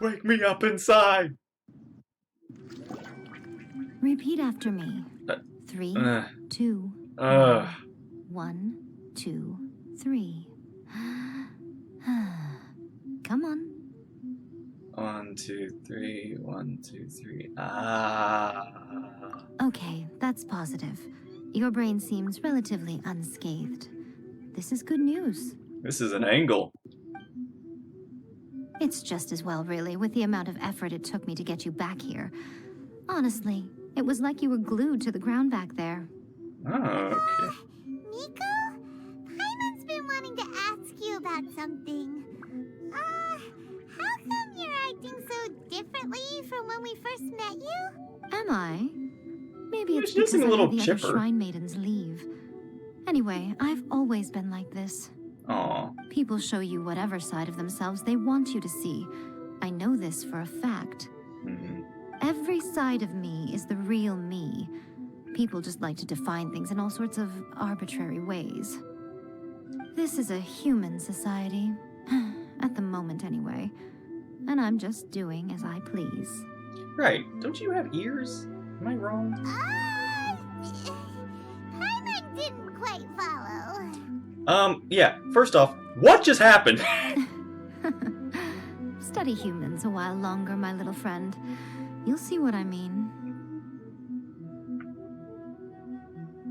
Wake me up inside! Repeat after me. 3, 2, Ugh. 1, 2, 3. Come on. 1, 2, 3, 1, 2, 3. Ah. Okay, that's positive. Your brain seems relatively unscathed. This is good news. This is an angle. It's just as well, really, with the amount of effort it took me to get you back here. Honestly, it was like you were glued to the ground back there. Oh, okay. Miko? Paimon's been wanting to ask you about something. How come you're acting so differently from when we first met you? Am I? Maybe it's She because seems I a little had the other chipper. shrine maidens leave. Anyway, I've always been like this. Aw. People show you whatever side of themselves they want you to see. I know this for a fact. Mhm. Every side of me is the real me. People just like to define things in all sorts of arbitrary ways. This is a human society. At the moment, anyway. And I'm just doing as I please. Right. Don't you have ears? Am I wrong? Paimon didn't quite follow. Yeah. First off, what just happened? Study humans a while longer, my little friend. You'll see what I mean.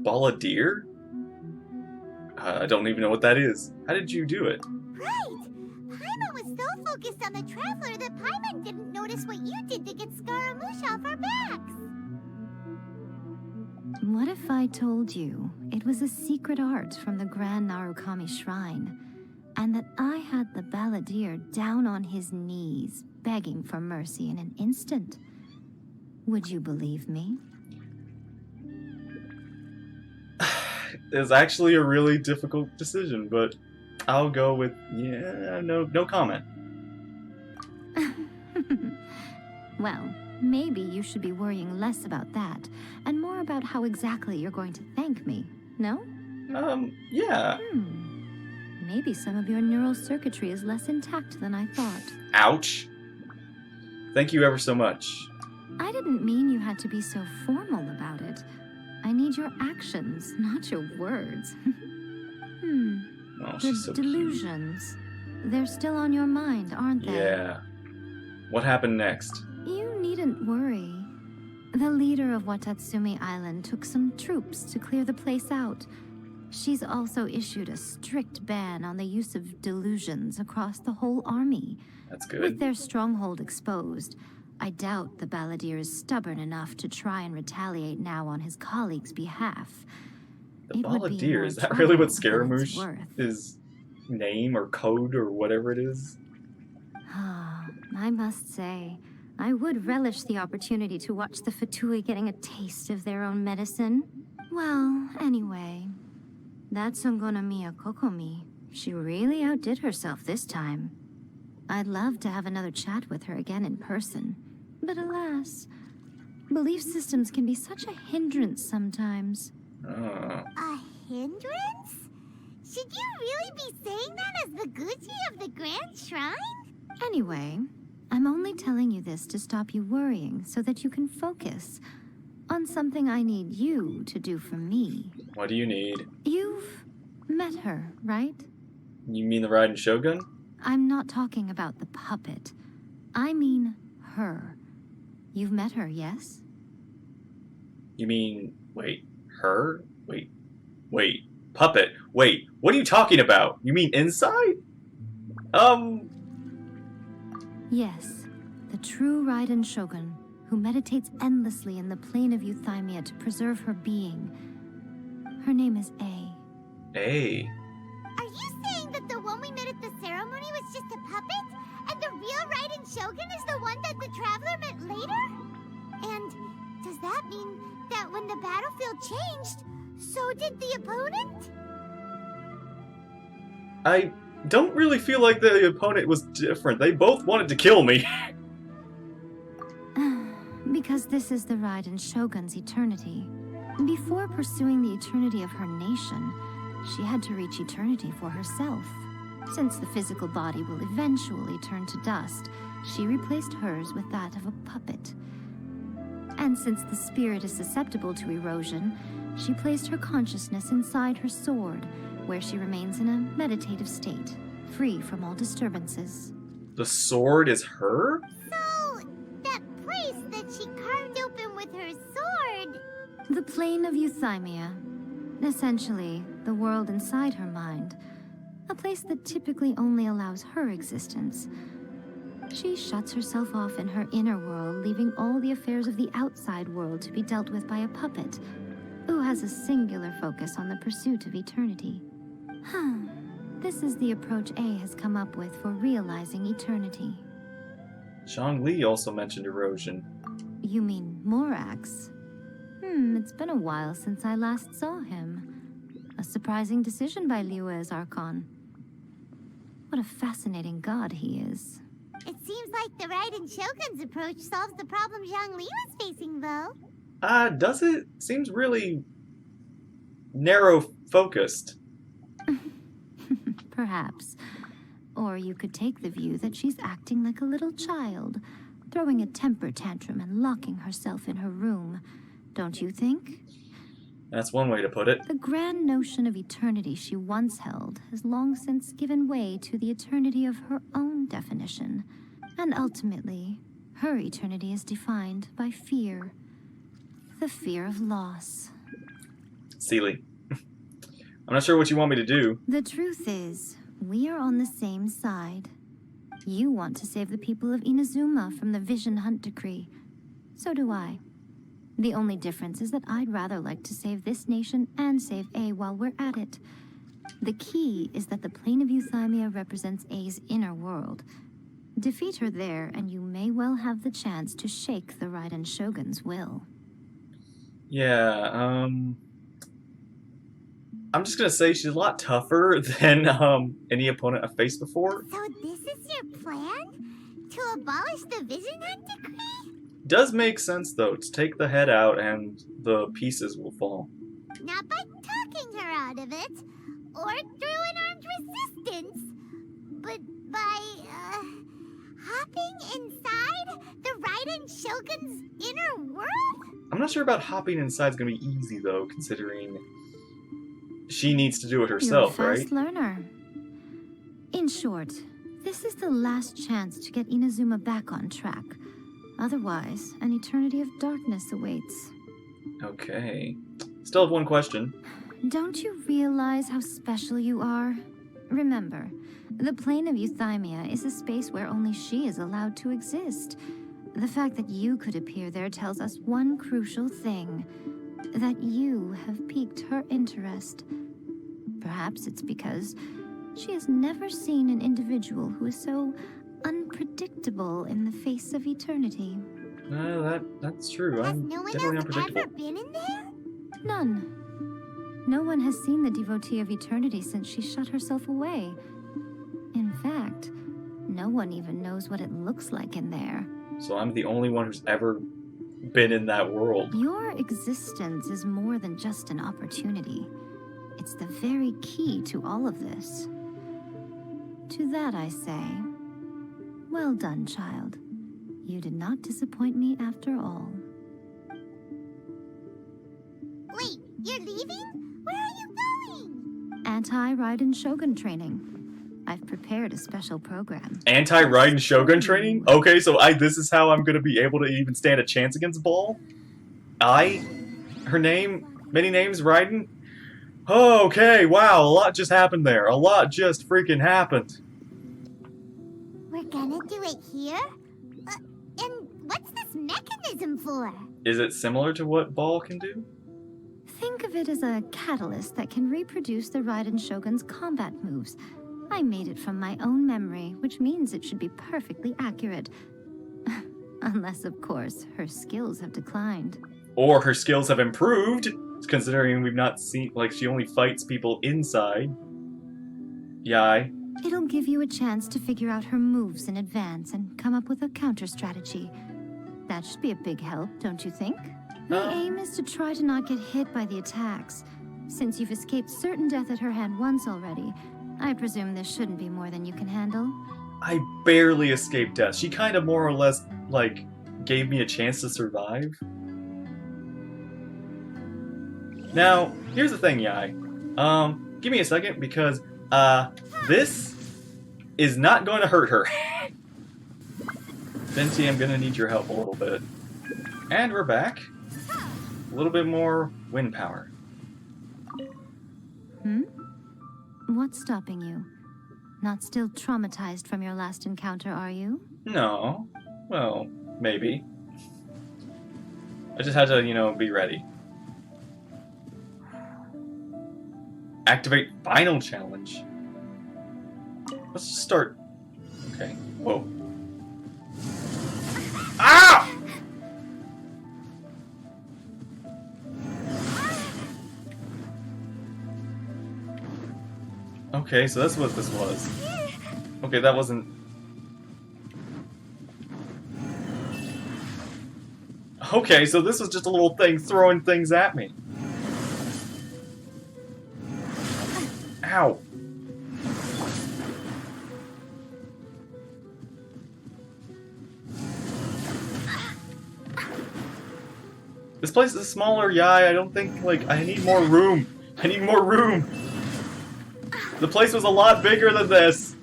Ball of deer? I don't even know what that is. How did you do it? Right! Paimon was so focused on the Traveler that Paimon didn't notice what you did to get Scaramouche off our backs. What if I told you it was a secret art from the Grand Narukami Shrine, and that I had the balladeer down on his knees, begging for mercy in an instant? Would you believe me? It's actually a really difficult decision, but I'll go with no comment. Well, maybe you should be worrying less about that, and more about how exactly you're going to thank me, no? Yeah. Maybe some of your neural circuitry is less intact than I thought. Ouch. Thank you ever so much. I didn't mean you had to be so formal about it. I need your actions, not your words. Oh, she's so delusions. They're still on your mind, aren't cute. they? Yeah. What happened next? You needn't worry. The leader of Watatsumi Island took some troops to clear the place out. She's also issued a strict ban on the use of delusions across the whole army. That's good. With their stronghold exposed, I doubt the balladeer is stubborn enough to try and retaliate now on his colleague's behalf. The balladeer, is that really what Scaramouche is? Name or code or whatever it is? I must say, I would relish the opportunity to watch the Fatui getting a taste of their own medicine. Well, anyway, that Songonamiya Kokomi, she really outdid herself this time. I'd love to have another chat with her again in person, but alas, belief systems can be such a hindrance sometimes. A hindrance? Should you really be saying that as the Gucci of the Grand Shrine? Anyway, I'm only telling you this to stop you worrying so that you can focus on something I need you to do for me. What do you need? You've met her, right? You mean the Raiden Shogun? I'm not talking about the puppet. I mean her. You've met her, yes? You mean, wait, her? Wait, puppet. Wait, what are you talking about? You mean inside? Yes, the true Raiden Shogun, who meditates endlessly in the plane of Euthymia to preserve her being. Her name is A. A. Are you saying that the one we met at the ceremony was just a puppet? And the real Raiden Shogun is the one that the Traveler met later? And does that mean that when the battlefield changed, so did the opponent? I don't really feel like the opponent was different. They both wanted to kill me. Because this is the Raiden Shogun's eternity. Before pursuing the eternity of her nation, she had to reach eternity for herself. Since the physical body will eventually turn to dust, she replaced hers with that of a puppet. And since the spirit is susceptible to erosion, she placed her consciousness inside her sword, where she remains in a meditative state, free from all disturbances. The sword is her? So, that place that she carved open with her sword... The plane of euthymia. Essentially, the world inside her mind. A place that typically only allows her existence. She shuts herself off in her inner world, leaving all the affairs of the outside world to be dealt with by a puppet, who has a singular focus on the pursuit of eternity. This is the approach A has come up with for realizing eternity. Zhongli also mentioned erosion. You mean Morax? It's been a while since I last saw him. A surprising decision by Liyue's Archon. What a fascinating god he is. It seems like the Raiden Shogun's approach solves the problem Zhongli was facing, though. Does it? Seems really narrow-focused. Perhaps. Or you could take the view that she's acting like a little child, throwing a temper tantrum and locking herself in her room. Don't you think? That's one way to put it. The grand notion of eternity she once held has long since given way to the eternity of her own definition. And ultimately, her eternity is defined by fear. The fear of loss. Seely. I'm not sure what you want me to do. The truth is, we are on the same side. You want to save the people of Inazuma from the Vision Hunt decree. So do I. The only difference is that I'd rather like to save this nation and save A while we're at it. The key is that the plane of euthymia represents A's inner world. Defeat her there, and you may well have the chance to shake the Raiden Shogun's will. Yeah, I'm just gonna say she's a lot tougher than any opponent I've faced before. So this is your plan? To abolish the Vision Hunt decree? Does make sense though, to take the head out and the pieces will fall. Not by talking her out of it, or through an armed resistance, but by, hopping inside the Raiden Shogun's inner world? I'm not sure about hopping inside is gonna be easy though, considering she needs to do it herself, You're a right? fast learner. In short, this is the last chance to get Inazuma back on track. Otherwise, an eternity of darkness awaits. Okay. Still have one question. Don't you realize how special you are? Remember, the plane of euthymia is a space where only she is allowed to exist. The fact that you could appear there tells us one crucial thing. That you have piqued her interest. Perhaps it's because she has never seen an individual who is so unpredictable in the face of eternity. That's true. Has I'm no one definitely else unpredictable. ever been in there? None. No one has seen the devotee of eternity since she shut herself away. In fact, no one even knows what it looks like in there. So I'm the only one who's ever been in that world. Your existence is more than just an opportunity. It's the very key to all of this. To that I say, well done, child. You did not disappoint me after all. Wait, you're leaving? Where are you going? Anti-Raiden Shogun training. I've prepared a special program. Anti-Raiden Shogun training? Okay, so this is how I'm gonna be able to even stand a chance against Ball? Her name? Many names, Raiden? Oh, okay, wow, a lot just happened there. A lot just freaking happened. We're gonna do it here? And what's this mechanism for? Is it similar to what Ball can do? Think of it as a catalyst that can reproduce the Raiden Shogun's combat moves. I made it from my own memory, which means it should be perfectly accurate. Unless, of course, her skills have declined. Or her skills have improved, considering we've not seen, like, she only fights people inside. Yae. It'll give you a chance to figure out her moves in advance and come up with a counter strategy. That should be a big help, don't you think? The aim is to try to not get hit by the attacks. Since you've escaped certain death at her hand once already, I presume this shouldn't be more than you can handle. I barely escaped death. She kind of more or less, like, gave me a chance to survive. Now, here's the thing, Yae. Give me a second, because, this is not going to hurt her. Venti, I'm gonna need your help a little bit. And we're back. A little bit more wind power. Hmm? What's stopping you? Not still traumatized from your last encounter, are you? No. Well, maybe. I just had to, you know, be ready. Activate final challenge. Let's just start. Okay. Whoa. Ah! Okay, so that's what this was. Okay, that wasn't... Okay, so this was just a little thing throwing things at me. Ow. This place is smaller, Yae. I don't think, like, I need more room. I need more room. The place was a lot bigger than this.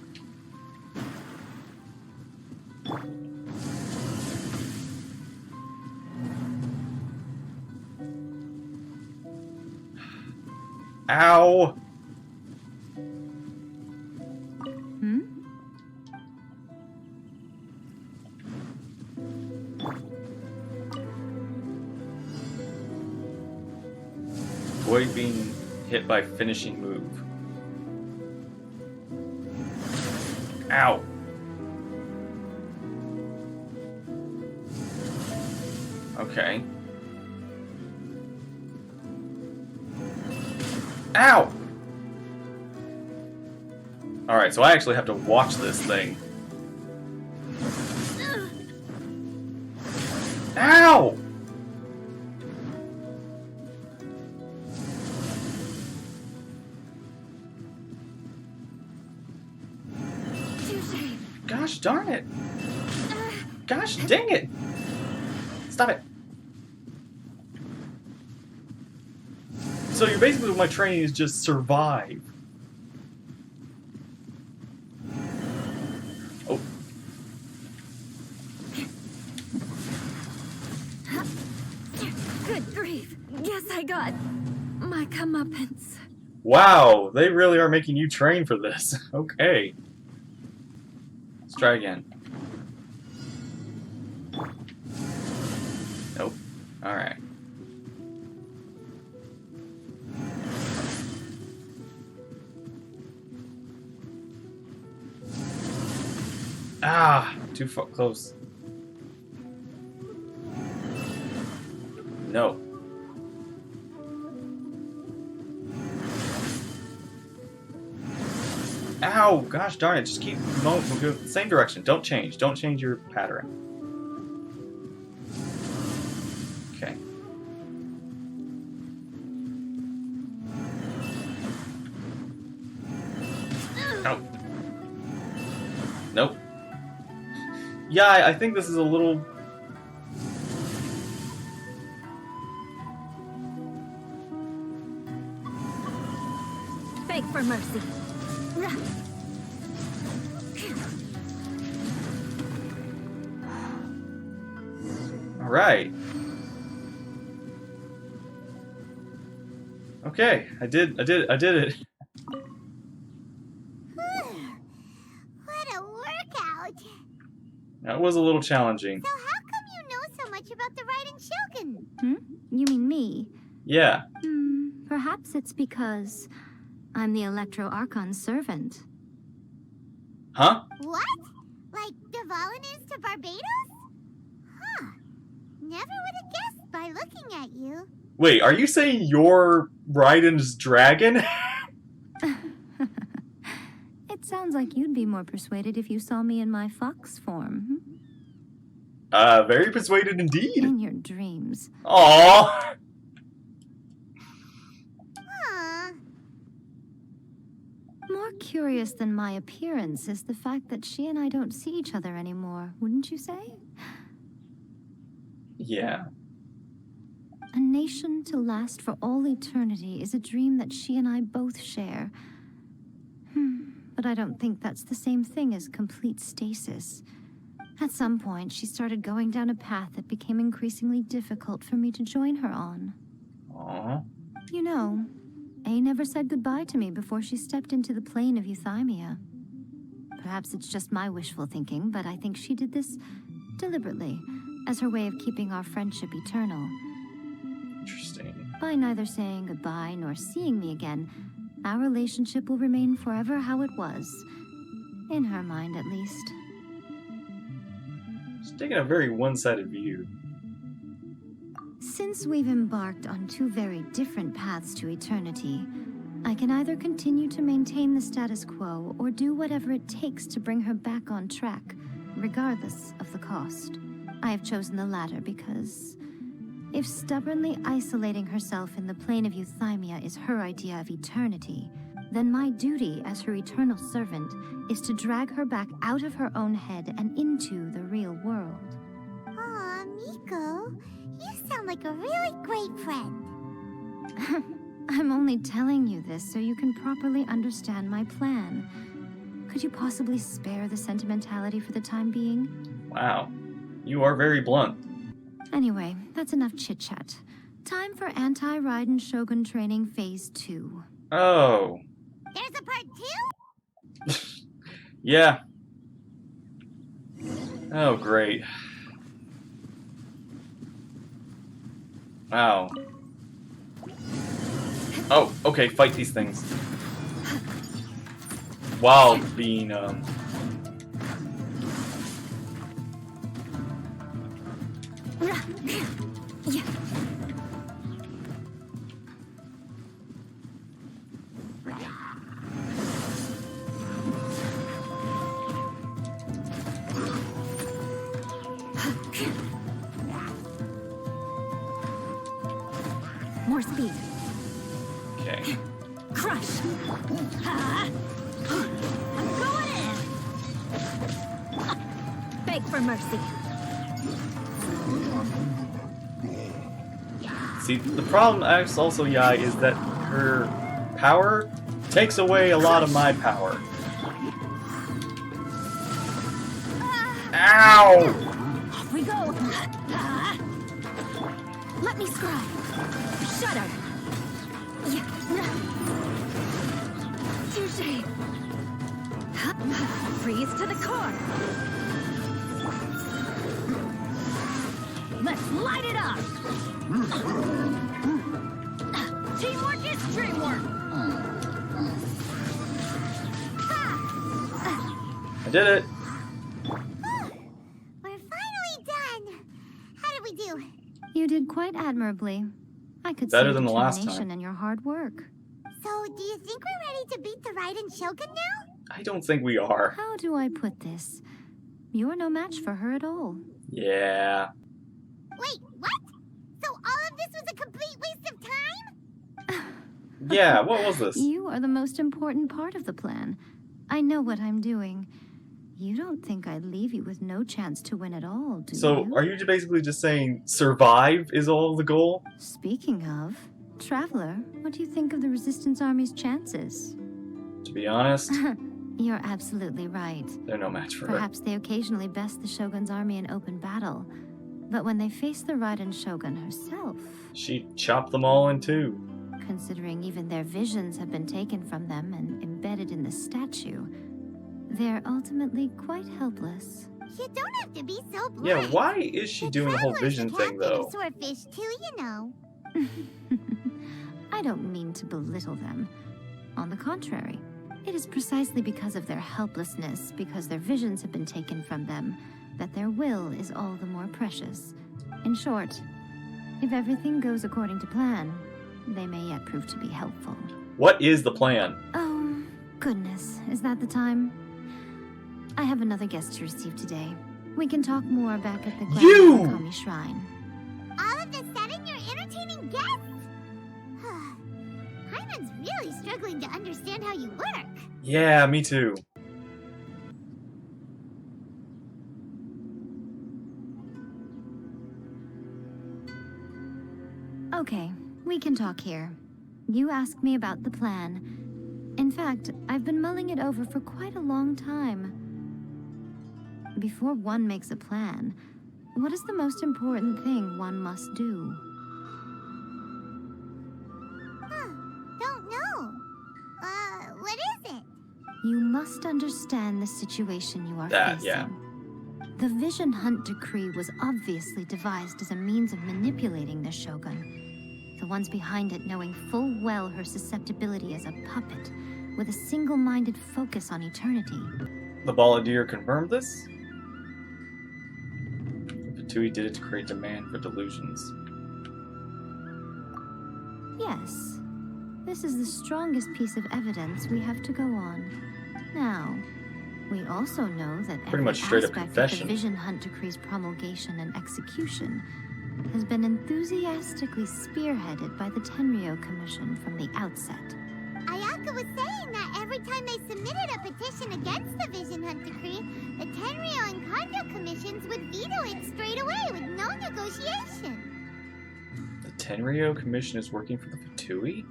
Ow. Hmm? Avoid being hit by finishing move. Ow. Okay. Ow! Alright, so I actually have to watch this thing. Ow! Gosh darn it! Gosh dang it! Stop it! So you're basically, my training is just survive. Oh. Good grief. Guess I got my comeuppance. Wow, they really are making you train for this. Okay. Let's try again. Nope. Alright. Ah, too far close. No. Ow! Gosh darn it! Just keep going the same direction. Don't change. Don't change your pattern. Okay. Oh. Nope. Yeah, I think this is a little... Beg for mercy. All right. Okay, I did it. What a workout! That was a little challenging. So how come you know so much about the Raiden Shogun? Hmm? You mean me? Yeah. Perhaps it's because I'm the Electro Archon's servant. Huh? What? Like Dvalin is to Barbados? Huh. Never would have guessed by looking at you. Wait, are you saying you're Raiden's dragon? It sounds like you'd be more persuaded if you saw me in my fox form. Very persuaded indeed. In your dreams. Huh. More More curious than my appearance is the fact that she and I don't see each other anymore, wouldn't you say? Yeah. A nation to last for all eternity is a dream that she and I both share. But I don't think that's the same thing as complete stasis. At some point, she started going down a path that became increasingly difficult for me to join her on. Aww. You know, A never said goodbye to me before she stepped into the plane of euthymia. Perhaps it's just my wishful thinking, but I think she did this deliberately, as her way of keeping our friendship eternal. Interesting. By neither saying goodbye nor seeing me again, our relationship will remain forever how it was. In her mind, at least. She's taking a very one-sided view. Since we've embarked on two very different paths to eternity, I can either continue to maintain the status quo or do whatever it takes to bring her back on track, regardless of the cost. I have chosen the latter because if stubbornly isolating herself in the plane of euthymia is her idea of eternity, then my duty as her eternal servant is to drag her back out of her own head and into the real world. Aw, Miko, you sound like a really great friend. I'm only telling you this so you can properly understand my plan. Could you possibly spare the sentimentality for the time being? Wow. You are very blunt. Anyway, that's enough chit-chat. Time for Anti-Raiden Shogun Training Phase 2. Oh. There's a part 2? Yeah. Oh, great. Wow. Oh, okay, fight these things. While being, More speed. Okay. Crush! I'm going in! Beg for mercy. See, the problem also, Yae, is that her power takes away a lot of my power. Ow! Off we go! Let me scry. Shudder. Touché. Freeze to the core. Let's light it up. Teamwork is dreamwork. I did it. We're finally done. How did we do? You did quite admirably. I could Better see than the last determination time. in your hard work. So, do you think we're ready to beat the Raiden Shogun now? I don't think we are. How do I put this? You're no match for her at all. Yeah. Wait, what? So all of this was a complete waste of time? Yeah, what was this? You are the most important part of the plan. I know what I'm doing. You don't think I'd leave you with no chance to win at all, do So, you? are you basically just saying survive is all the goal? Speaking of, Traveler, what do you think of the Resistance Army's chances? To be honest, You're absolutely right. they're no match for her. Perhaps they occasionally best the Shogun's army in open battle. But when they face the Raiden Shogun herself, She chopped them all in two. considering even their visions have been taken from them and embedded in the statue, they're ultimately quite helpless. You don't have to be so blind. Yeah, why is she doing the whole Traveler vision should thing, have been a though? swordfish too, you know. I don't mean to belittle them. On the contrary, it is precisely because of their helplessness, because their visions have been taken from them, that their will is all the more precious. In short, if everything goes according to plan, they may yet prove to be helpful. What is the plan? Oh, goodness, is that the time? I have another guest to receive today. We can talk more back at the Grand You! Kami Shrine. All of a sudden, you're entertaining guests? Hyman's really struggling to understand how you work. Yeah, me too. Okay, we can talk here. You asked me about the plan. In fact, I've been mulling it over for quite a long time. Before one makes a plan, what is the most important thing one must do? Huh. Don't know. What is it? You must understand the situation you are That, facing. yeah. The Vision Hunt Decree was obviously devised as a means of manipulating the Shogun. The ones behind it knowing full well her susceptibility as a puppet, with a single-minded focus on eternity. The Balladeer confirmed this? Fatui did it to create demand for delusions. Yes. This is the strongest piece of evidence we have to go on. Now, we also know that Pretty every much straight up aspect of confession. the Vision Hunt Decree's promulgation and execution has been enthusiastically spearheaded by the Tenryou Commission from the outset. Ayaka was saying that every time they submitted a petition against the Vision Hunt Decree, the Tenryou and Kanjo commissions would veto it straight away with no negotiation. The Tenryou Commission is working for the Fatui?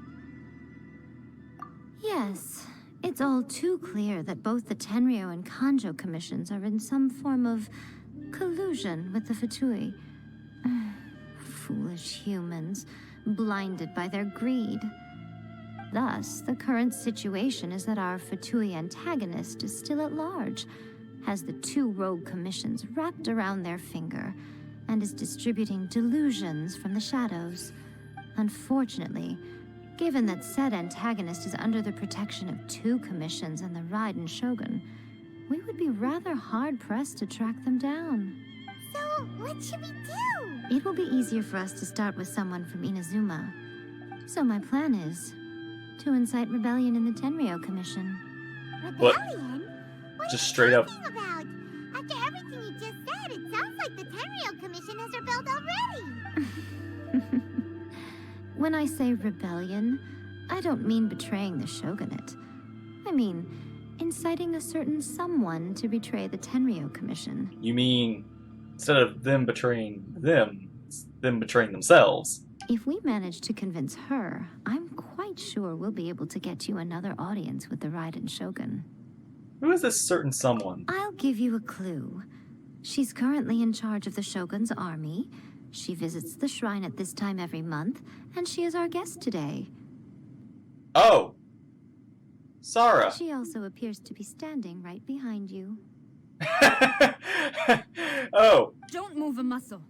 Yes, it's all too clear that both the Tenryou and Kanjo commissions are in some form of collusion with the Fatui. Foolish humans, blinded by their greed. Thus, the current situation is that our Fatui antagonist is still at large, has the two rogue commissions wrapped around their finger, and is distributing delusions from the shadows. Unfortunately, given that said antagonist is under the protection of two commissions and the Raiden Shogun, we would be rather hard-pressed to track them down. So, what should we do? It will be easier for us to start with someone from Inazuma. So my plan is to incite rebellion in the Tenryou Commission. What? Rebellion? What Just are you straight up. talking about? After everything you just said, it sounds like the Tenryou Commission has rebelled already. When I say rebellion, I don't mean betraying the shogunate. I mean inciting a certain someone to betray the Tenryou Commission. You mean, instead of them betraying them, it's them betraying themselves? If we manage to convince her, I'm quite sure we'll be able to get you another audience with the Raiden Shogun. Who is this certain someone? I'll give you a clue. She's currently in charge of the Shogun's army. She visits the shrine at this time every month, and she is our guest today. Oh! Sarah! She also appears to be standing right behind you. Oh! Don't move a muscle.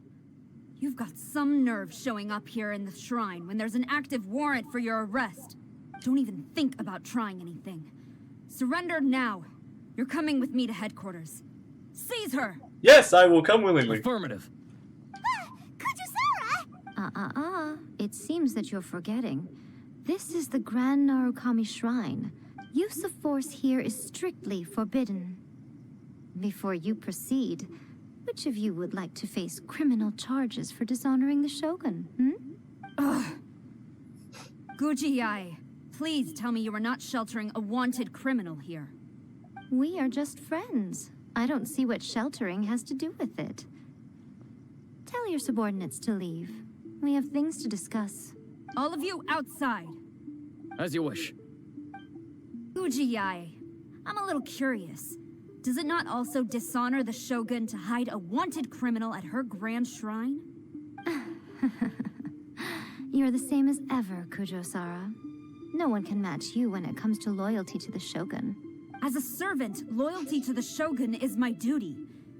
You've got some nerve showing up here in the shrine when there's an active warrant for your arrest. Don't even think about trying anything. Surrender now. You're coming with me to headquarters. Seize her! Yes, I will come willingly. Affirmative. Kujusara! It seems that you're forgetting. This is the Grand Narukami Shrine. Use of force here is strictly forbidden. Before you proceed, which of you would like to face criminal charges for dishonoring the Shogun, Ugh. Guji Yae, please tell me you are not sheltering a wanted criminal here. We are just friends. I don't see what sheltering has to do with it. Tell your subordinates to leave. We have things to discuss. All of you outside. As you wish. Guji Yae, I'm a little curious. Does it not also dishonor the Shogun to hide a wanted criminal at her grand shrine? You're the same as ever, Kujo-Sara. No one can match you when it comes to loyalty to the Shogun. As a servant, loyalty to the Shogun is my duty.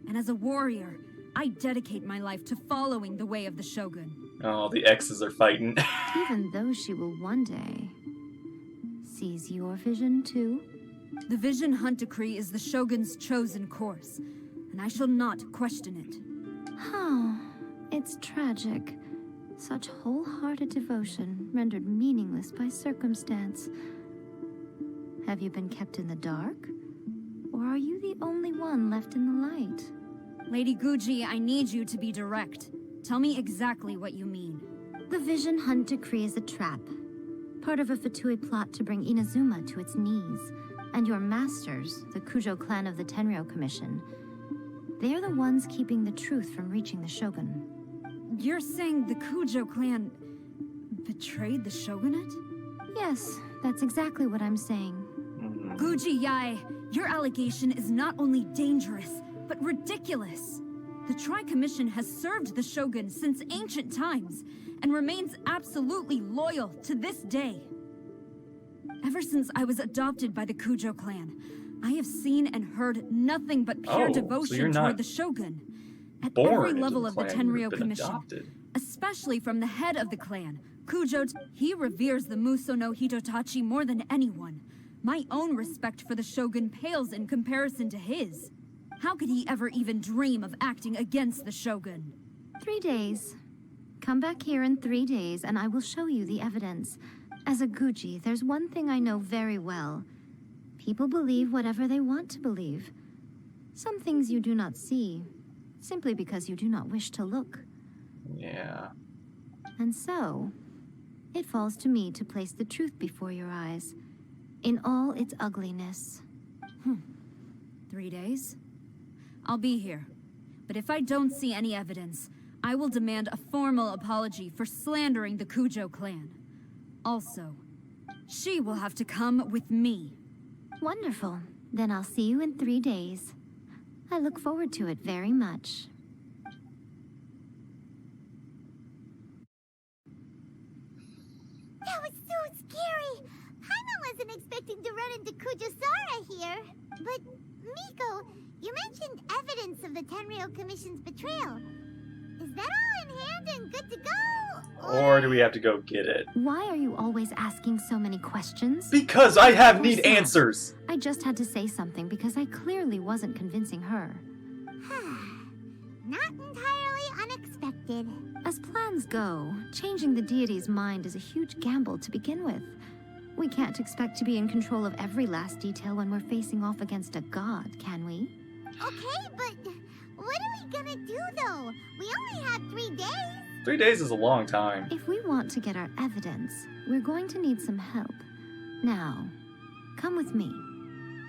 And as a warrior, I dedicate my life to following the way of the Shogun. Oh, the exes are fighting. Even though she will one day seize your vision too. The Vision Hunt Decree is the Shogun's chosen course, and I shall not question it. Oh, it's tragic. Such wholehearted devotion rendered meaningless by circumstance. Have you been kept in the dark? Or are you the only one left in the light? Lady Guji, I need you to be direct. Tell me exactly what you mean. The Vision Hunt Decree is a trap. Part of a Fatui plot to bring Inazuma to its knees. And your masters, the Kujo clan of the Tenryou Commission, they're the ones keeping the truth from reaching the Shogun. You're saying the Kujo clan betrayed the shogunate? Yes, that's exactly what I'm saying. Guji Yae, your allegation is not only dangerous, but ridiculous. The Tri-Commission has served the Shogun since ancient times, and remains absolutely loyal to this day. Ever since I was adopted by the Kujo clan, I have seen and heard nothing but pure devotion toward the Shogun. At every level of the Tenryou Commission, especially from the head of the clan, Kujo, he reveres the Muso no Hitotachi more than anyone. My own respect for the Shogun pales in comparison to his. How could he ever even dream of acting against the Shogun? 3 days. Come back here in 3 days and I will show you the evidence. As a Guji, there's one thing I know very well. People believe whatever they want to believe. Some things you do not see, simply because you do not wish to look. Yeah. And so, it falls to me to place the truth before your eyes, in all its ugliness. 3 days? I'll be here. But if I don't see any evidence, I will demand a formal apology for slandering the Kujo clan. Also, she will have to come with me. Wonderful. Then I'll see you in 3 days. I look forward to it very much. That was so scary! Paimon wasn't expecting to run into Kujosara here. But, Miko, you mentioned evidence of the Tenryou Commission's betrayal. Is that all in hand and good to go? Or do we have to go get it? Why are you always asking so many questions? Because I need answers! I just had to say something because I clearly wasn't convincing her. Not entirely unexpected. As plans go, changing the deity's mind is a huge gamble to begin with. We can't expect to be in control of every last detail when we're facing off against a god, can we? Okay, but what are we gonna do though? We only have 3 days. 3 days is a long time. If we want to get our evidence, we're going to need some help. Now, come with me.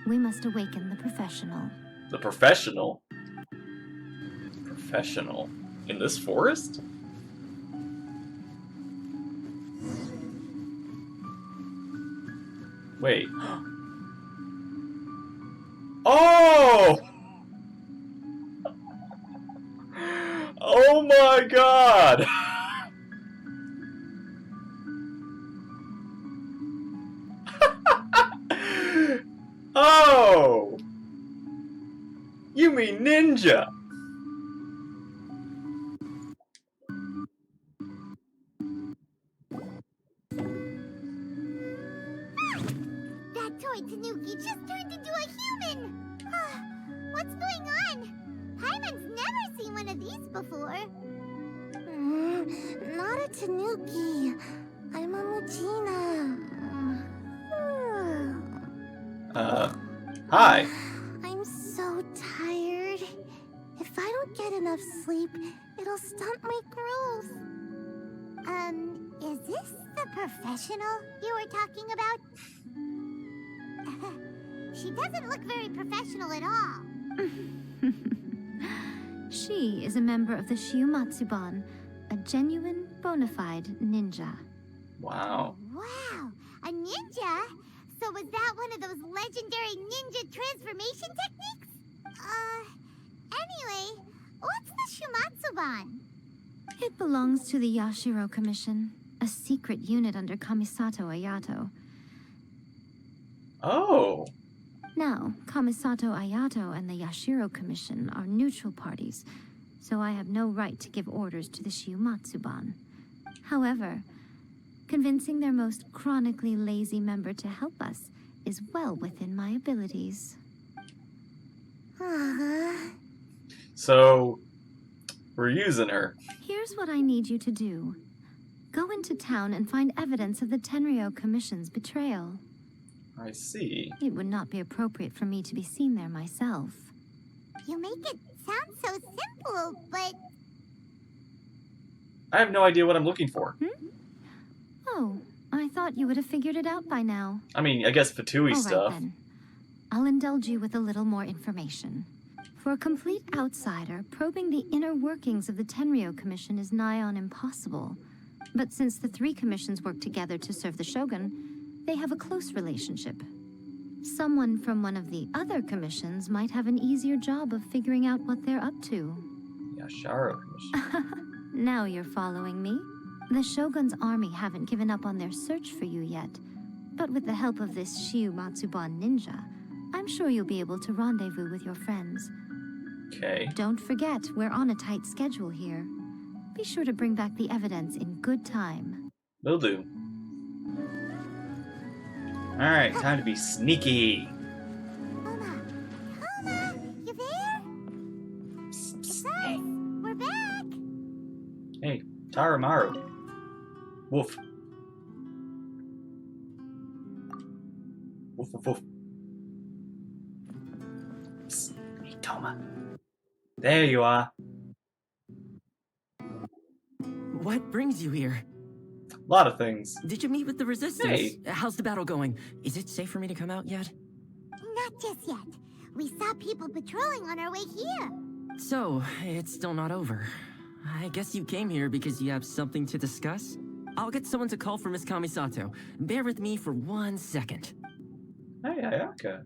We must awaken the professional. The professional? Professional? In this forest? Wait. Oh! Oh my god! Oh! You mean ninja? That toy Tanuki just turned into a human! What's going on? Paimon's never seen one of these before. Not a Tanuki. I'm a Mujina. Hi. I'm so tired. If I don't get enough sleep, it'll stunt my growth. Is this the professional you were talking about? She doesn't look very professional at all. She is a member of the Shiumatsuban, a genuine, bona fide ninja. Wow. Wow, a ninja? So was that one of those legendary ninja transformation techniques? Anyway, what's the Shumatsuban? It belongs to the Yashiro Commission, a secret unit under Kamisato Ayato. Oh. Now, Kamisato Ayato and the Yashiro Commission are neutral parties, so I have no right to give orders to the Shiumatsuban. However, convincing their most chronically lazy member to help us is well within my abilities. So, we're using her. Here's what I need you to do. Go into town and find evidence of the Tenryou Commission's betrayal. I see. It would not be appropriate for me to be seen there myself. You make it sound so simple, but... I have no idea what I'm looking for. Oh, I thought you would have figured it out by now. I mean, I guess Fatui All right, stuff. then. I'll indulge you with a little more information. For a complete outsider, probing the inner workings of the Tenryou Commission is nigh on impossible. But since the three commissions work together to serve the Shogun, they have a close relationship. Someone from one of the other commissions might have an easier job of figuring out what they're up to. Yasharo Commission. Now you're following me. The Shogun's army haven't given up on their search for you yet. But with the help of this Shiu Matsuban ninja, I'm sure you'll be able to rendezvous with your friends. Okay. Don't forget, we're on a tight schedule here. Be sure to bring back the evidence in good time. Will do. Alright, time to be sneaky. Toma! Toma! You there? Psst, It's psst. us! Hey, We're back! hey, Taramaru. Woof. Woof, woof, woof. Psst. Hey, Toma. There you are. What brings you here? A lot of things. Did you meet with the resistance? Hey. How's the battle going? Is it safe for me to come out yet? Not just yet. We saw people patrolling on our way here. So, it's still not over. I guess you came here because you have something to discuss? I'll get someone to call for Miss Kamisato. Bear with me for 1 second. Hey, Ayaka.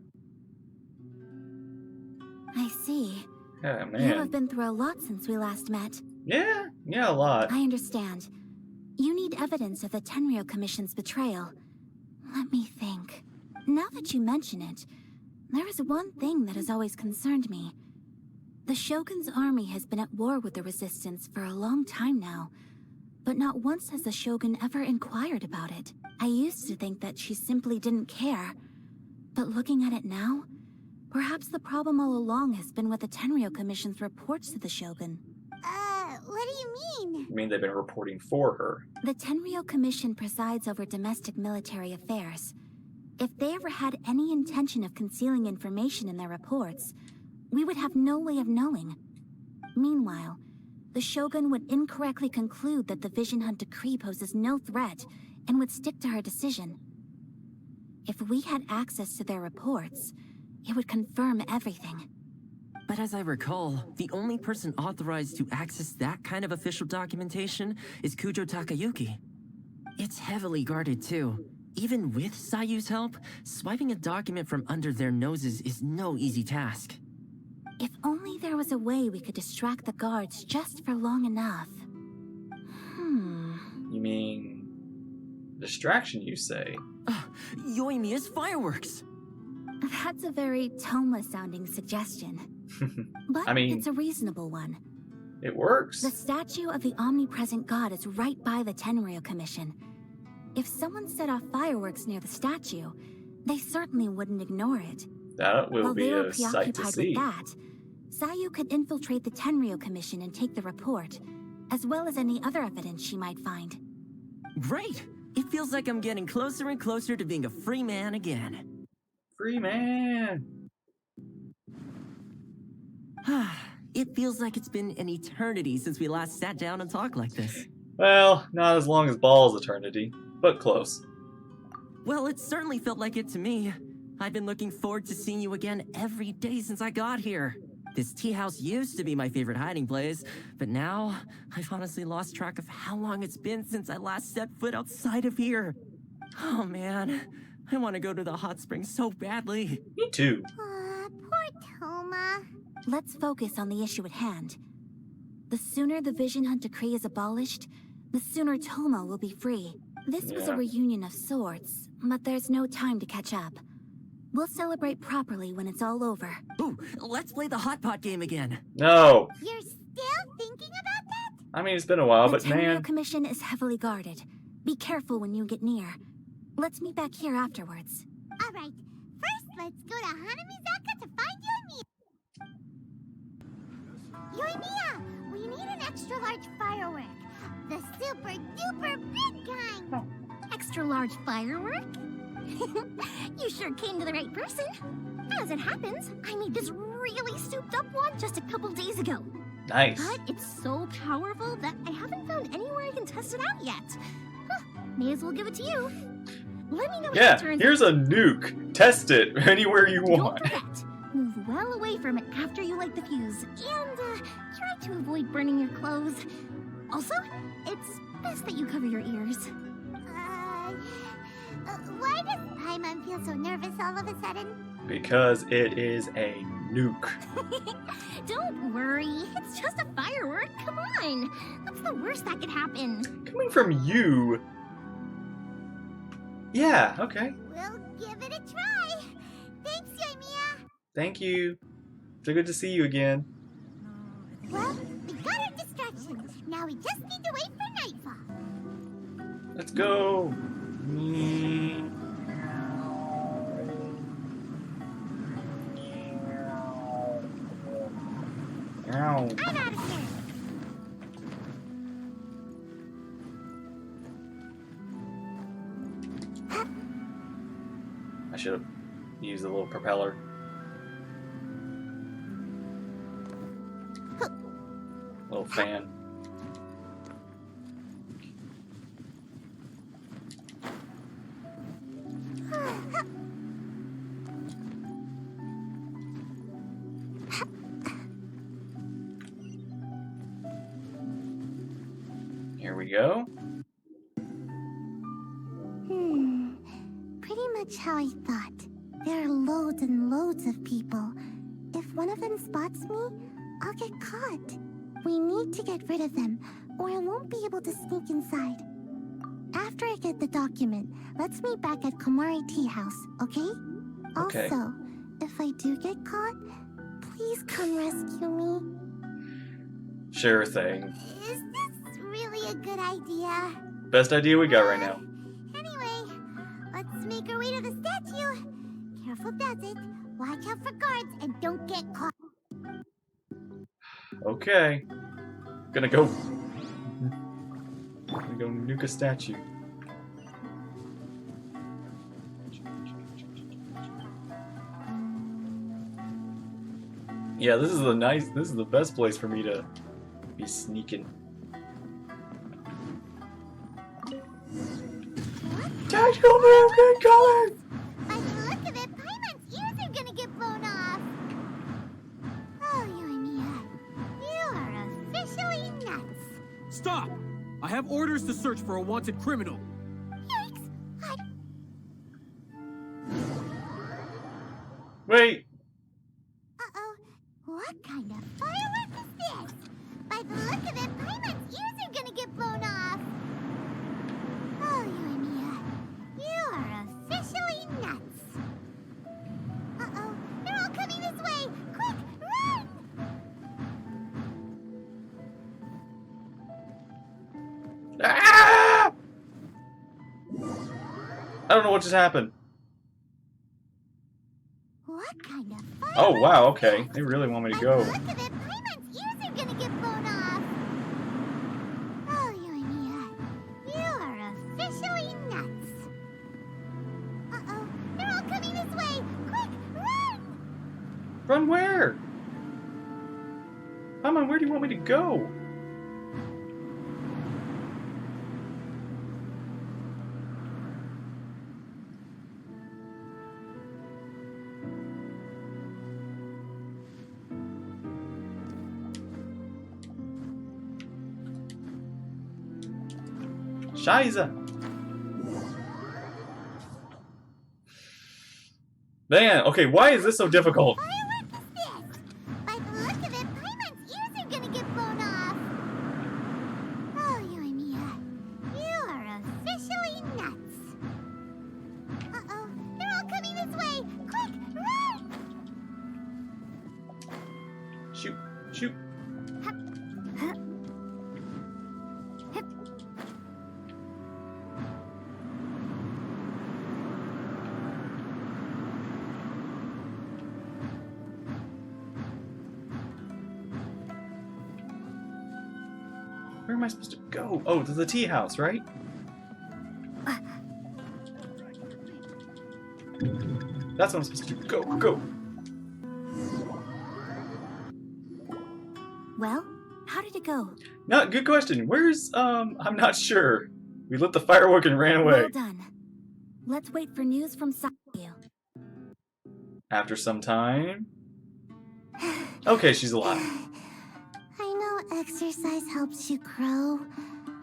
I see. Yeah, You have man. been through a lot since we last met. Yeah, a lot. I understand. You need evidence of the Tenryou Commission's betrayal. Let me think. Now that you mention it, there is one thing that has always concerned me. The Shogun's army has been at war with the Resistance for a long time now, but not once has the Shogun ever inquired about it. I used to think that she simply didn't care, but looking at it now, perhaps the problem all along has been with the Tenryou Commission's reports to the Shogun. What do you mean? I mean, they've been reporting for her. The Tenryou Commission presides over domestic military affairs. If they ever had any intention of concealing information in their reports, we would have no way of knowing. Meanwhile, the Shogun would incorrectly conclude that the Vision Hunt decree poses no threat and would stick to her decision. If we had access to their reports, it would confirm everything. But as I recall, the only person authorized to access that kind of official documentation is Kujo Takayuki. It's heavily guarded too. Even with Sayu's help, swiping a document from under their noses is no easy task. If only there was a way we could distract the guards just for long enough. You mean... distraction, you say? Yoimiya's fireworks! That's a very Toma-sounding suggestion. But I mean- it's a reasonable one. It works. The statue of the omnipresent god is right by the Tenryou Commission. If someone set off fireworks near the statue, they certainly wouldn't ignore it. That will While be they were a sight to preoccupied see. with that, Sayu could infiltrate the Tenryou Commission and take the report, as well as any other evidence she might find. Great! It feels like I'm getting closer and closer to being a free man again. Free man. It feels like it's been an eternity since we last sat down and talked like this. Well, not as long as Ball's eternity, but close. Well, it certainly felt like it to me. I've been looking forward to seeing you again every day since I got here. This tea house used to be my favorite hiding place, but now I've honestly lost track of how long it's been since I last set foot outside of here. Oh man, I want to go to the hot springs so badly. Me too. Poor Toma. Let's focus on the issue at hand. The sooner the Vision Hunt decree is abolished, the sooner Toma will be free. This was a Yeah. reunion of sorts, but there's no time to catch up. We'll celebrate properly when it's all over. Ooh, let's play the hot pot game again. No. You're still thinking about that? I mean, it's been a while, The but man... Tenryou Commission is heavily guarded. Be careful when you get near. Let's meet back here afterwards. Alright, first let's go to Hanamizaka to find Yoimiya. Yoimiya, we need an extra large firework. The super duper big kind. Extra large firework? You sure came to the right person. As it happens, I made this really souped up one just a couple days ago. Nice. But it's so powerful that I haven't found anywhere I can test it out yet. Huh, may as well give it to you. Let me know how Yeah, it turns here's a nuke. Test it anywhere you Don't want. forget, move well away from it after you light the fuse, and try to avoid burning your clothes. Also, it's best that you cover your ears. Why does Paimon feel so nervous all of a sudden? Because it is a nuke. Don't worry, it's just a firework. Come on, what's the worst that could happen? Coming from you. Yeah, okay. We'll give it a try. Thanks, Yae. Thank you. So good to see you again. Well, we got our distraction. Now we just need to wait for nightfall. Let's go. Ow. I'm out of here. I should have used a little propeller. Little fan. Here we go. Pretty much how I thought. There are loads and loads of people. If one of them spots me, I'll get caught. We need to get rid of them, or I won't be able to sneak inside. After I get the document, let's meet back at Komari Tea House, okay? Okay. Also, if I do get caught, please come rescue me. Sure thing. Is this really a good idea? Best idea we got right now. Anyway, let's make our way to the statue. Careful does it. Watch out for guards and don't get caught. Okay. Gonna go nuke a statue. Yeah, this is the best place for me to be sneaking. Tactical nuke incoming! By the look of it, Paimon's ears are gonna get blown off. Oh, Yae, you are officially nuts. Stop! I have orders to search for a wanted criminal. Yikes! Wait! Uh-oh. What kind of firework is this? By the look of it, Paimon's ears are gonna get blown off. Oh, you are officially nuts. Uh-oh. They're all coming this way. Quick, run! Ah! I don't know what just happened. What kind of firework Oh wow, is okay. this? They really want me to By go. the look of it, Paimon's ears are gonna get blown off. Oh, you are officially nuts. Uh-oh, they're all coming this way. Quick, run! Run where? Paimon, where do you want me to go? Scheiße! Man, okay, why is this so difficult? Firework is this? By the look of it, Paimon's ears are gonna get blown off. Oh, you are officially nuts. Uh-oh, they're all coming this way. Quick, run! Shoot, shoot. Where am I supposed to go? Oh, to the tea house, right? That's what I'm supposed to do. Go, go. Well, how did it go? No, good question. Where's, I'm not sure. We lit the firework and ran away. Well done. Let's wait for news from Sayu. After some time. Okay, she's alive. I know exercise helps you grow,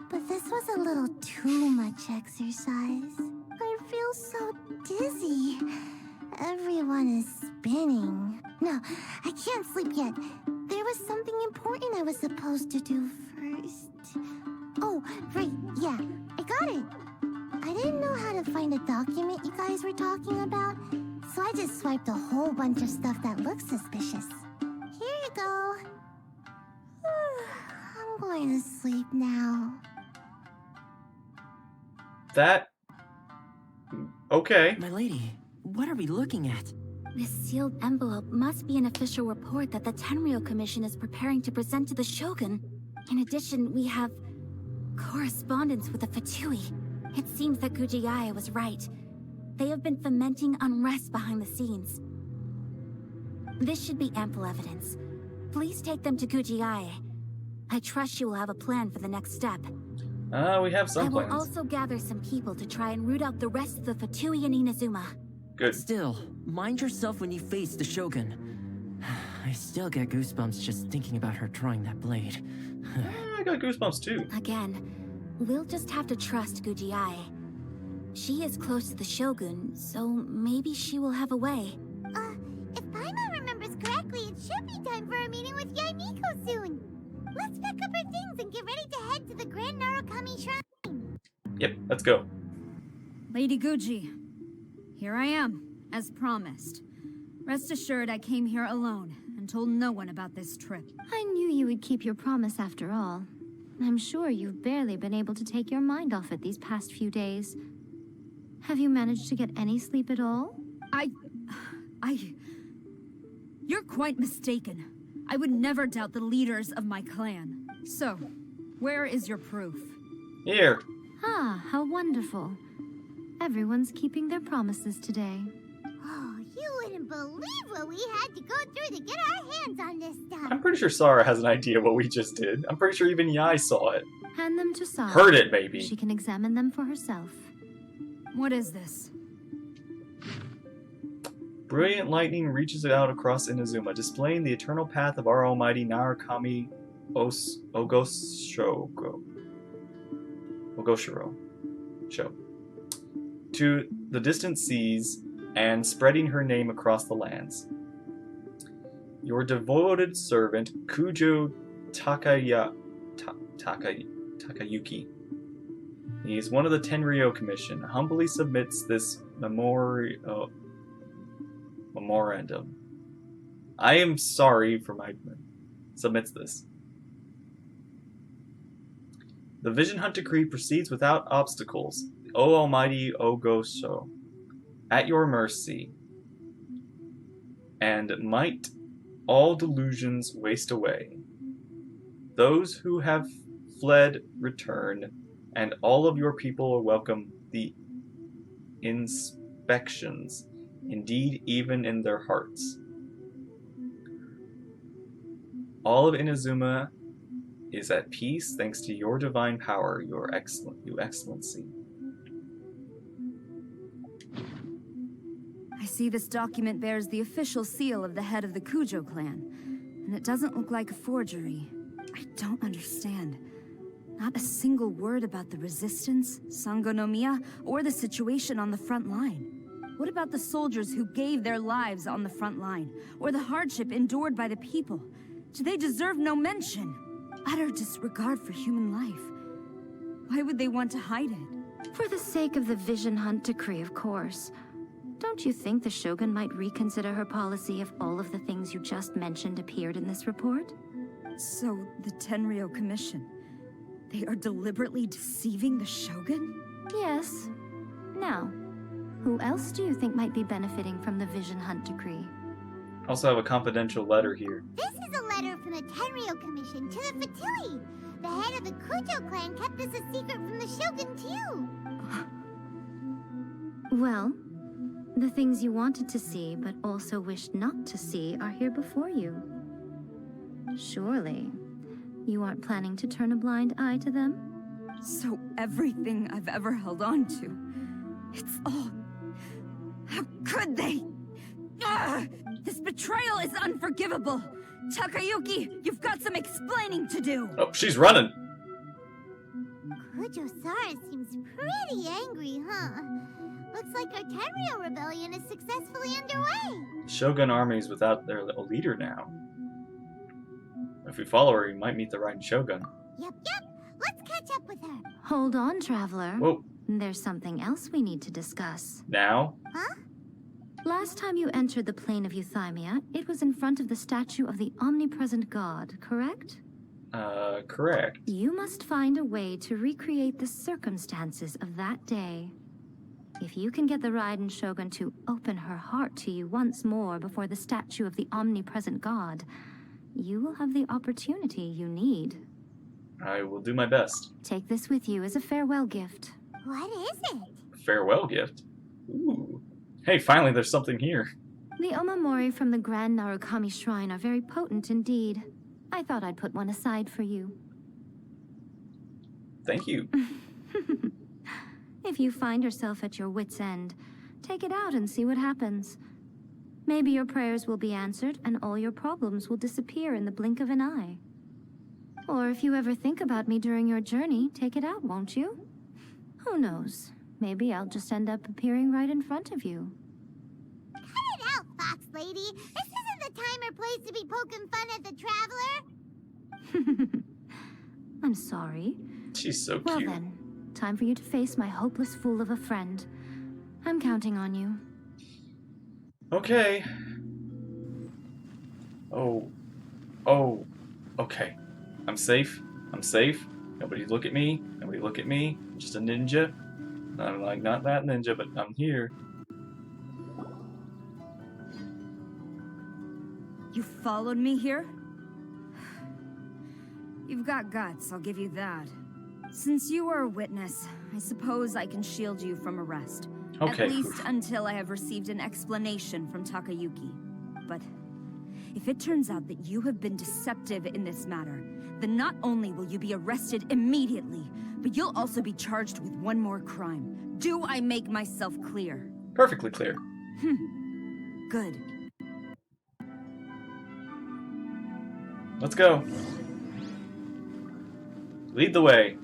but this was a little too much exercise. I feel so dizzy. Everyone is spinning. No, I can't sleep yet. There was something important I was supposed to do first. Oh, right, yeah, I got it. I didn't know how to find a document you guys were talking about, so I just swiped a whole bunch of stuff that looks suspicious. Here you go. I'm going to sleep now. That... Okay. My lady, what are we looking at? This sealed envelope must be an official report that the Tenryou Commission is preparing to present to the Shogun. In addition, we have correspondence with the Fatui. It seems that Guji was right. They have been fomenting unrest behind the scenes. This should be ample evidence. Please take them to Guji. I trust you will have a plan for the next step. We have some I will plans. also gather some people to try and root out the rest of the Fatui and Inazuma. Good. Still, mind yourself when you face the Shogun. I still get goosebumps just thinking about her drawing that blade. I got goosebumps too. Again, we'll just have to trust Guji. She is close to the Shogun, so maybe she will have a way. If Paimon remembers correctly, it should be time for a meeting with Yae Miko soon. Let's pack up our things and get ready to head to the Grand Narukami Shrine. Yep, let's go. Lady Guji, here I am, as promised. Rest assured I came here alone and told no one about this trip. I knew you would keep your promise after all. I'm sure you've barely been able to take your mind off it these past few days. Have you managed to get any sleep at all? You're quite mistaken. I would never doubt the leaders of my clan. So, where is your proof? Here. Ah, how wonderful. Everyone's keeping their promises today. Oh, you wouldn't believe what we had to go through to get our hands on this stuff. I'm pretty sure Sarah has an idea what we just did. I'm pretty sure even Yae saw it. Hand them to Sarah. Heard it, maybe. She can examine them for herself. What is this? Brilliant lightning reaches out across Inazuma, displaying the eternal path of our almighty Narukami Ogoshiro show to the distant seas and spreading her name across the lands. Your devoted servant, Kujo Takayuki. He is one of the Tenryou Commission, humbly submits this memorandum. I am sorry for my... submits this. The Vision Hunt Decree proceeds without obstacles. O Almighty Ogosho, at your mercy, and might all delusions waste away. Those who have fled return, and all of your people are welcome the inspections, indeed even in their hearts. All of Inazuma is at peace thanks to your divine power, your excellency. I see this document bears the official seal of the head of the Kujo clan, and it doesn't look like a forgery. I don't understand. Not a single word about the resistance, Sangonomiya, or the situation on the front line. What about the soldiers who gave their lives on the front line, or the hardship endured by the people? Do they deserve no mention? Utter disregard for human life. Why would they want to hide it? For the sake of the Vision Hunt Decree, of course. Don't you think the Shogun might reconsider her policy if all of the things you just mentioned appeared in this report? So, the Tenryou Commission, they are deliberately deceiving the Shogun? Yes. Now, who else do you think might be benefiting from the Vision Hunt Decree? Also have a confidential letter here. This is a letter from the Tenryou Commission to the Fatui. The head of the Kujo clan kept this a secret from the Shogun, too. Well, the things you wanted to see but also wished not to see are here before you. Surely, you aren't planning to turn a blind eye to them? So everything I've ever held on to, It's all... How could they? Ugh! This betrayal is unforgivable! Takayuki, you've got some explaining to do! Oh, she's running. Kujo-Sara seems pretty angry, huh? Looks like our Tenryou rebellion is successfully underway. Shogun army is without their leader now. If we follow her, we might meet the right Shogun. Yep. Let's catch up with her. Hold on, traveler. Whoa. There's something else we need to discuss. Now? Huh? Last time you entered the plane of Euthymia, it was in front of the statue of the omnipresent god, correct? Correct. You must find a way to recreate the circumstances of that day. If you can get the Raiden Shogun to open her heart to you once more before the statue of the omnipresent god, you will have the opportunity you need. I will do my best. Take this with you as a farewell gift. What is it? Farewell gift? Ooh. Hey, finally there's something here. The Omamori from the Grand Narukami Shrine are very potent indeed. I thought I'd put one aside for you. Thank you. If you find yourself at your wit's end, take it out and see what happens. Maybe your prayers will be answered and all your problems will disappear in the blink of an eye. Or if you ever think about me during your journey, take it out, won't you? Who knows? Maybe I'll just end up appearing right in front of you. Cut it out, Fox Lady. This isn't the time or place to be poking fun at the Traveler. I'm sorry. She's so Well cute. then, time for you to face my hopeless fool of a friend. I'm counting on you. Okay. Oh, okay. I'm safe. Nobody look at me. I'm just a ninja. I'm like, not that ninja, but I'm here. You followed me here? You've got guts, I'll give you that. Since you are a witness, I suppose I can shield you from arrest. Okay. At least until I have received an explanation from Takayuki. But if it turns out that you have been deceptive in this matter, then not only will you be arrested immediately, but you'll also be charged with one more crime. Do I make myself clear? Perfectly clear. Good. Let's go. Lead the way.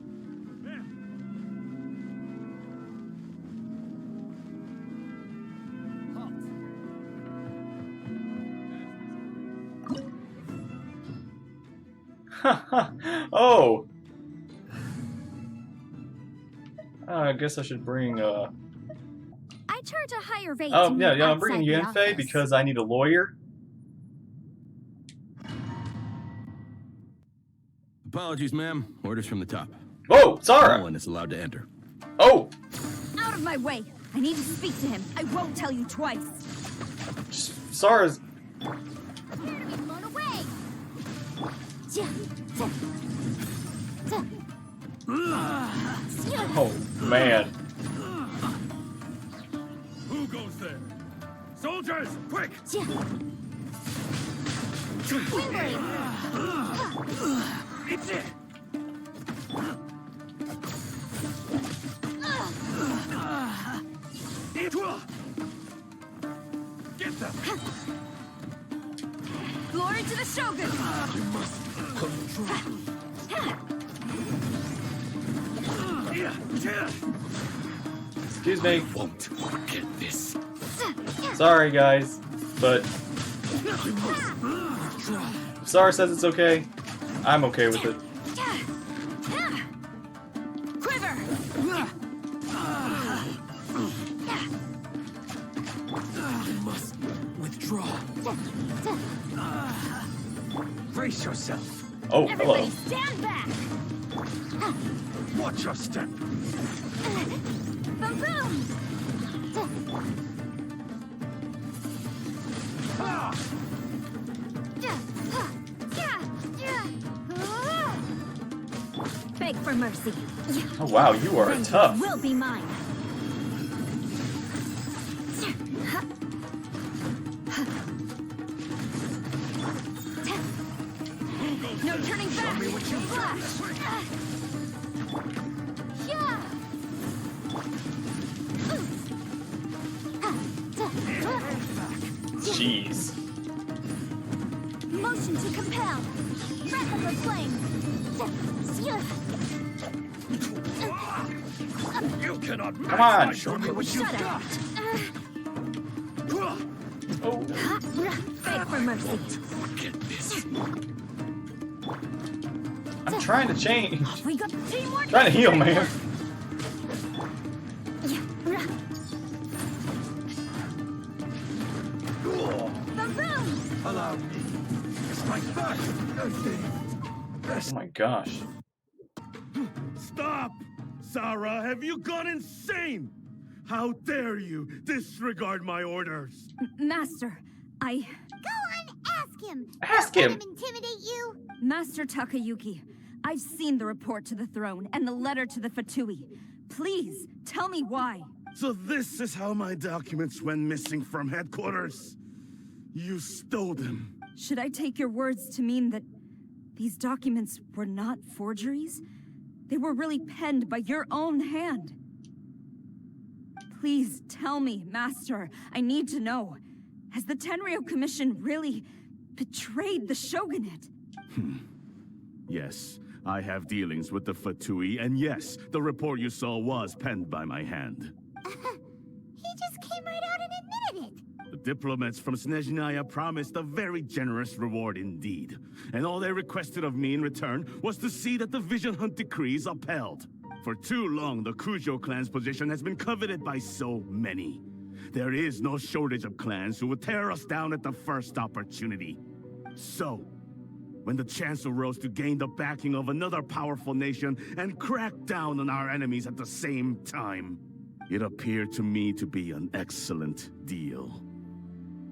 Oh! I guess I should bring, I charge a higher rate Oh, to meet yeah, I'm bringing outside the Yanfei office. because I need a lawyer. Apologies, ma'am. Orders from the top. Whoa, No Sara! one is allowed to enter. Oh! Out of my way! I need to speak to him. I won't tell you twice. Sara's... Prepare to be blown away. Oh, man. Who goes there? Soldiers, quick! Get them! Glory to the Shogun! Excuse me. Won't forget this. Sorry, guys. But... if Sara says it's okay, I'm okay with it. Quiver! You must withdraw. Brace yourself! Oh, hello. Everybody stand back! Watch your step! Boom boom! Beg for mercy. Oh, wow, you are Vengeance tough. will be mine. No turning back. Flash. Jeez. Motion to compel. Breath of the flame. You cannot Come on. show me what you've Shut up. got. Oh. Beg for mercy. Get this. I'm trying to change. We got teamwork. Trying to heal, man. Allow me. It's my first. Oh my gosh. Stop! Sarah, have you gone insane? How dare you disregard my orders? Master, Go on, ask him. Ask Don't let him. him intimidate you. Master Takayuki, I've seen the report to the throne and the letter to the Fatui. Please, tell me why. So this is how my documents went missing from headquarters. You stole them. Should I take your words to mean that these documents were not forgeries? They were really penned by your own hand. Please tell me, Master. I need to know. Has the Tenryou Commission really betrayed the shogunate? Yes, I have dealings with the Fatui, and yes, the report you saw was penned by my hand. He just came right out and admitted it. The diplomats from Snezhnaya promised a very generous reward indeed. And all they requested of me in return was to see that the Vision Hunt decrees upheld. For too long, the Kujo clan's position has been coveted by so many. There is no shortage of clans who would tear us down at the first opportunity. So, when the chance arose to gain the backing of another powerful nation and crack down on our enemies at the same time, it appeared to me to be an excellent deal.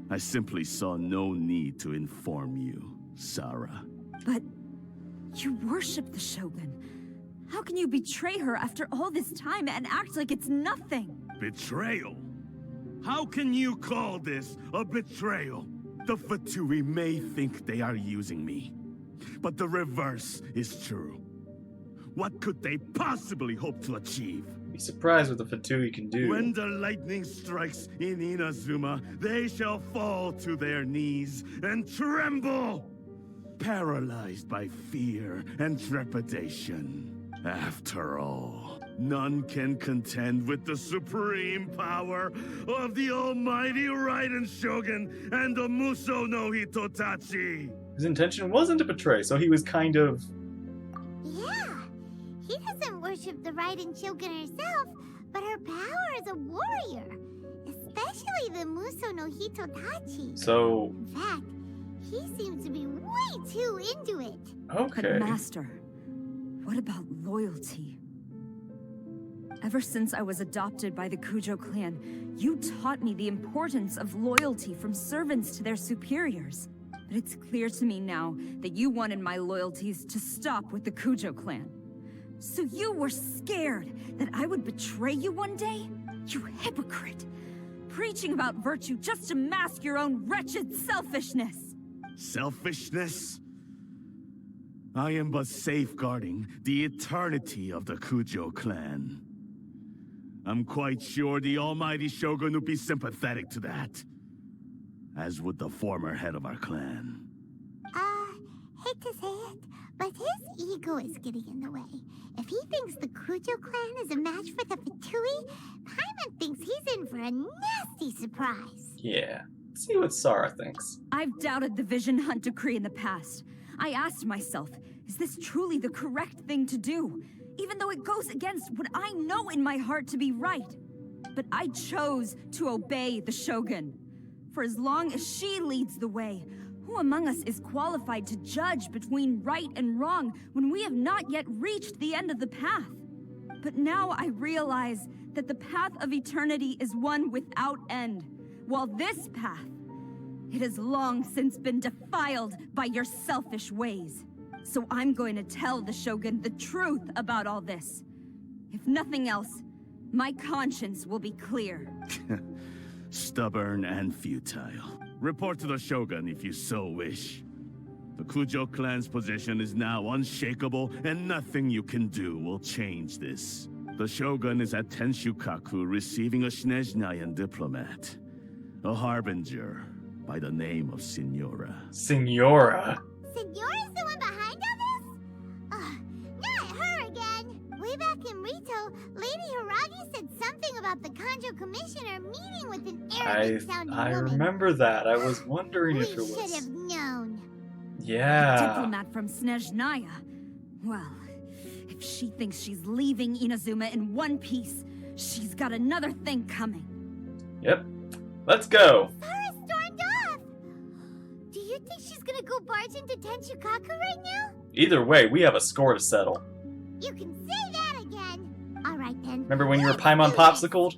I simply saw no need to inform you, Sarah. But you worship the Shogun. How can you betray her after all this time and act like it's nothing? Betrayal? How can you call this a betrayal? The Fatui may think they are using me, but the reverse is true. What could they possibly hope to achieve? Be surprised what the Fatui can do. When the lightning strikes in Inazuma, they shall fall to their knees and tremble, paralyzed by fear and trepidation. After all, none can contend with the supreme power of the almighty Raiden Shogun and the Muso no Hitotachi. His intention wasn't to betray, so he was kind of... Yeah, he doesn't worship the Raiden Shogun herself, but her power as a warrior, especially the Muso no Hitotachi. So... In fact, he seems to be way too into it. Okay. But Master, what about loyalty? Ever since I was adopted by the Kujo clan, you taught me the importance of loyalty from servants to their superiors. But it's clear to me now that you wanted my loyalties to stop with the Kujo clan. So you were scared that I would betray you one day? You hypocrite! Preaching about virtue just to mask your own wretched selfishness! Selfishness? I am but safeguarding the eternity of the Kujo clan. I'm quite sure the almighty Shogun would be sympathetic to that. As would the former head of our clan. Hate to say it, but his ego is getting in the way. If he thinks the Kujo clan is a match for the Fatui, Paimon thinks he's in for a nasty surprise. Yeah. Let's see what Sarah thinks. I've doubted the Vision Hunt decree in the past. I asked myself, is this truly the correct thing to do? Even though it goes against what I know in my heart to be right. But I chose to obey the Shogun. For as long as she leads the way, who among us is qualified to judge between right and wrong when we have not yet reached the end of the path? But now I realize that the path of eternity is one without end, while this path, it has long since been defiled by your selfish ways. So I'm going to tell the Shogun the truth about all this. If nothing else, my conscience will be clear. Stubborn and futile. Report to the Shogun if you so wish. The Kujo clan's position is now unshakable, and nothing you can do will change this. The Shogun is at Tenshukaku receiving a Snezhnayan diplomat. A harbinger by the name of Signora. Signora. Signora's the one behind all this? Ugh, not her again. Way back in Rito, Lady Hiragi said something about the Kanjo Commissioner meeting with an arrogant-sounding I woman. remember that. I was wondering if it We should was. have known. Yeah. Diplomat from Snezhnaya. Well, if she thinks she's leaving Inazuma in one piece, she's got another thing coming. Yep. Let's go. Sarah stormed off. Do you think she's gonna go barge into Tenchukaku right now? Either way, we have a score to settle. You can say that again. All right then. Remember when you were Let's Paimon do this. popsicled?